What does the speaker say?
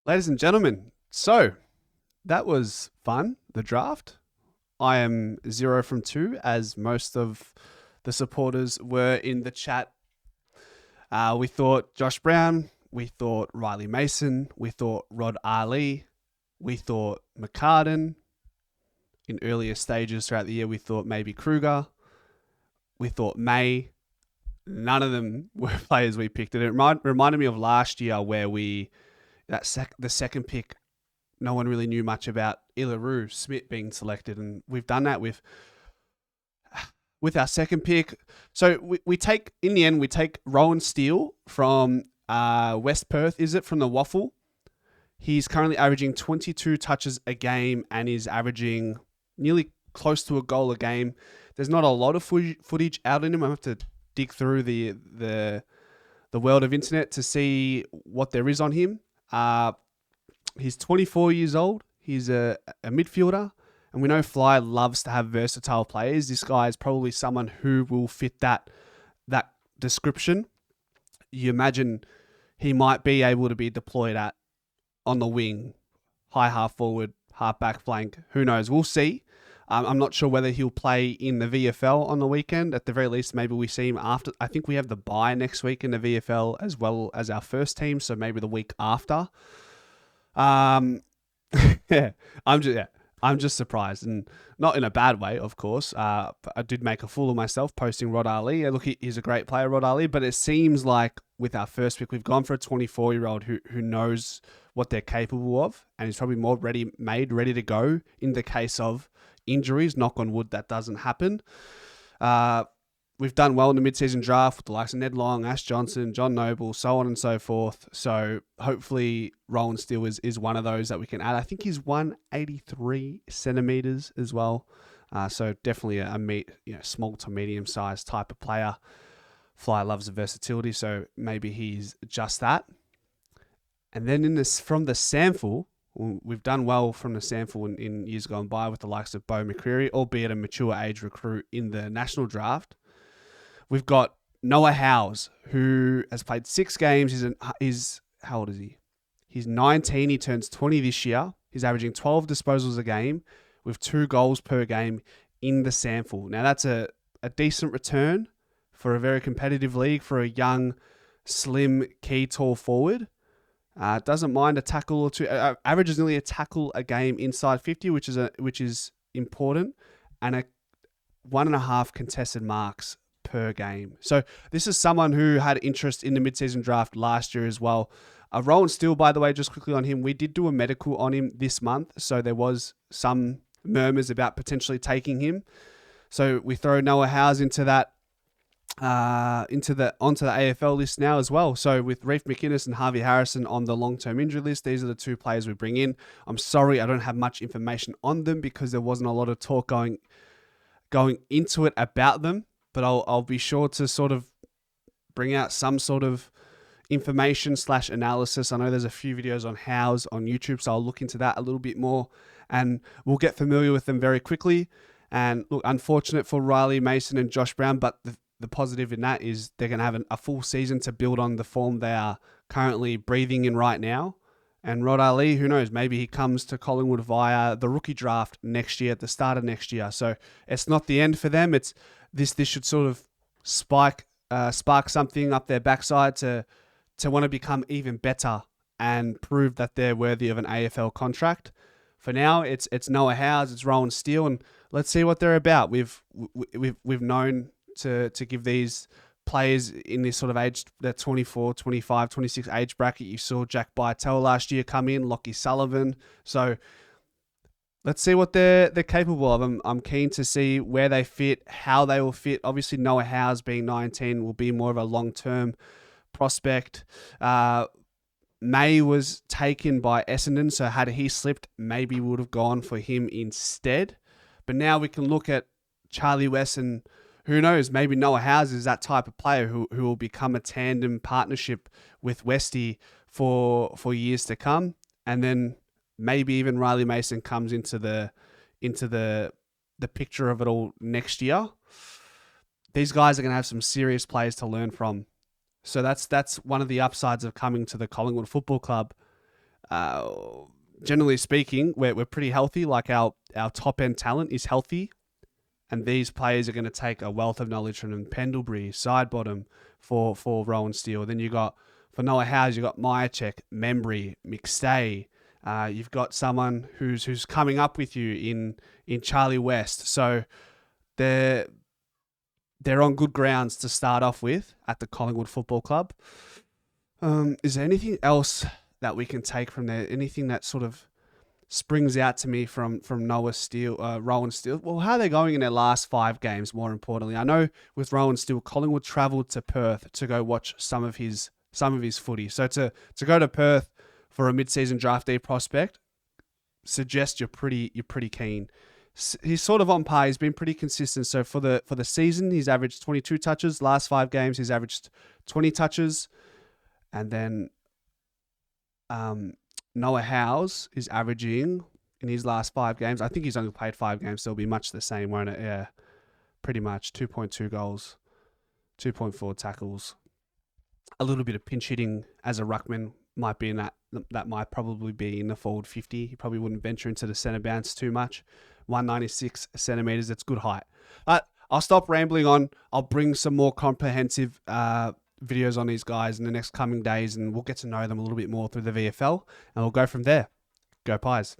Ladies and gentlemen, so that was fun, the draft. I am 0 from 2, as most of the supporters were in the chat. We thought Josh Brown, we thought Riley Mason, we thought Rod Ali, we thought McCartan. In earlier stages throughout the year, we thought maybe Kruger, we thought May. None of them were players we picked. And it reminded me of last year where the second pick, no one really knew much about Illaru Smith being selected, and we've done that with our second pick. So we take, in the end, we take Rowan Steele from West Perth, is it, from the Waffle? He's currently averaging 22 touches a game and is averaging nearly close to a goal a game. There's not a lot of footage out in him. I have to dig through the world of internet to see what there is on him. He's 24 years old. He's a midfielder. And we know Fly loves to have versatile players. This guy is probably someone who will fit that description. You imagine he might be able to be deployed on the wing, high half forward, half back flank. Who knows? We'll see. I'm not sure whether he'll play in the VFL on the weekend. At the very least, maybe we see him after. I think we have the bye next week in the VFL as well as our first team, so maybe the week after. Yeah, I'm just surprised, and not in a bad way, of course. I did make a fool of myself posting Rod Ali. Look, he's a great player, Rod Ali, but it seems like with our first pick, we've gone for a 24-year-old who knows what they're capable of, and is probably more ready to go in the case of injuries. Knock on wood, that doesn't happen. We've done well in the mid-season draft with the likes of Ned Long, Ash Johnson, John Noble, so on and so forth. So hopefully Rowan Steele is one of those that we can add. I think he's 183 centimeters as well. So definitely a small to medium-sized type of player. Fly loves the versatility, so maybe he's just that. And then from the sample, we've done well from the sample in years gone by with the likes of Beau McCreary, albeit a mature age recruit in the national draft. We've got Noah Howes, who has played 6 games. He's how old is he? He's 19. He turns 20 this year. He's averaging 12 disposals a game with 2 goals per game in the sample. Now, that's a decent return for a very competitive league for a young, slim, key, tall forward. Doesn't mind a tackle or two. Averages nearly a tackle a game inside 50, which is important, and a 1.5 contested marks per game. So this is someone who had interest in the mid-season draft last year as well. Rowan Steele, by the way, just quickly on him, we did do a medical on him this month, so there was some murmurs about potentially taking him. So we throw Noah Howes into that onto the AFL list now as well. So with Reef McInnes and Harvey Harrison on the long-term injury list, these are the 2 players we bring in. I'm sorry I don't have much information on them because there wasn't a lot of talk going into it about them, but I'll be sure to sort of bring out some sort of information / analysis. I know there's a few videos on Howes on YouTube, so I'll look into that a little bit more and we'll get familiar with them very quickly. And look, unfortunate for Riley Mason and Josh Brown, but the positive in that is they're going to have a full season to build on the form they are currently breathing in right now. And Rod Ali, who knows, maybe he comes to Collingwood via the rookie draft next year, at the start of next year. So it's not the end for them. It's this should sort of spark something up their backside to want to become even better and prove that they're worthy of an AFL contract. For now, it's Noah Howes, it's Rowan Steele, and let's see what they're about. We've known to give these players in this sort of age, that 24, 25, 26 age bracket. You saw Jack Bytel last year come in, Lockie Sullivan. So let's see what they're capable of. I'm keen to see where they fit, how they will fit. Obviously, Noah Howes being 19 will be more of a long-term prospect. May was taken by Essendon, so had he slipped, maybe we would have gone for him instead. But now we can look at Charlie West, and who knows, maybe Noah Howes is that type of player who will become a tandem partnership with Westy for years to come. And then maybe even Riley Mason comes into the picture of it all next year. These guys are going to have some serious players to learn from. So that's one of the upsides of coming to the Collingwood Football Club. Uh, Generally speaking, we're pretty healthy. Like our top end talent is healthy, and these players are going to take a wealth of knowledge from them. Pendlebury, side bottom for Rowan Steele. Then you got for Noah Howes, you got Myercheck, Membry, McStay. You've got someone who's coming up with you in Charlie West. So they're on good grounds to start off with at the Collingwood Football Club. Is there anything else that we can take from there? Anything that sort of springs out to me from Rowan Steele? Well, how are they going in their last 5 games? More importantly, I know with Rowan Steele, Collingwood travelled to Perth to go watch some of his footy. So to go to Perth for a mid-season draftee prospect suggests you're pretty keen. He's sort of on par. He's been pretty consistent. So for the season, he's averaged 22 touches. Last 5 games, he's averaged 20 touches, and then Noah Howes is averaging in his last 5 games. I think he's only played 5 games, so it'll be much the same, won't it? Yeah, pretty much 2.2 goals, 2.4 tackles, a little bit of pinch hitting as a ruckman might be in that might probably be in the forward 50. He probably wouldn't venture into the centre bounce too much. 196 centimetres, that's good height. I'll stop rambling on. I'll bring some more comprehensive videos on these guys in the next coming days, and we'll get to know them a little bit more through the VFL, and we'll go from there. Go Pies.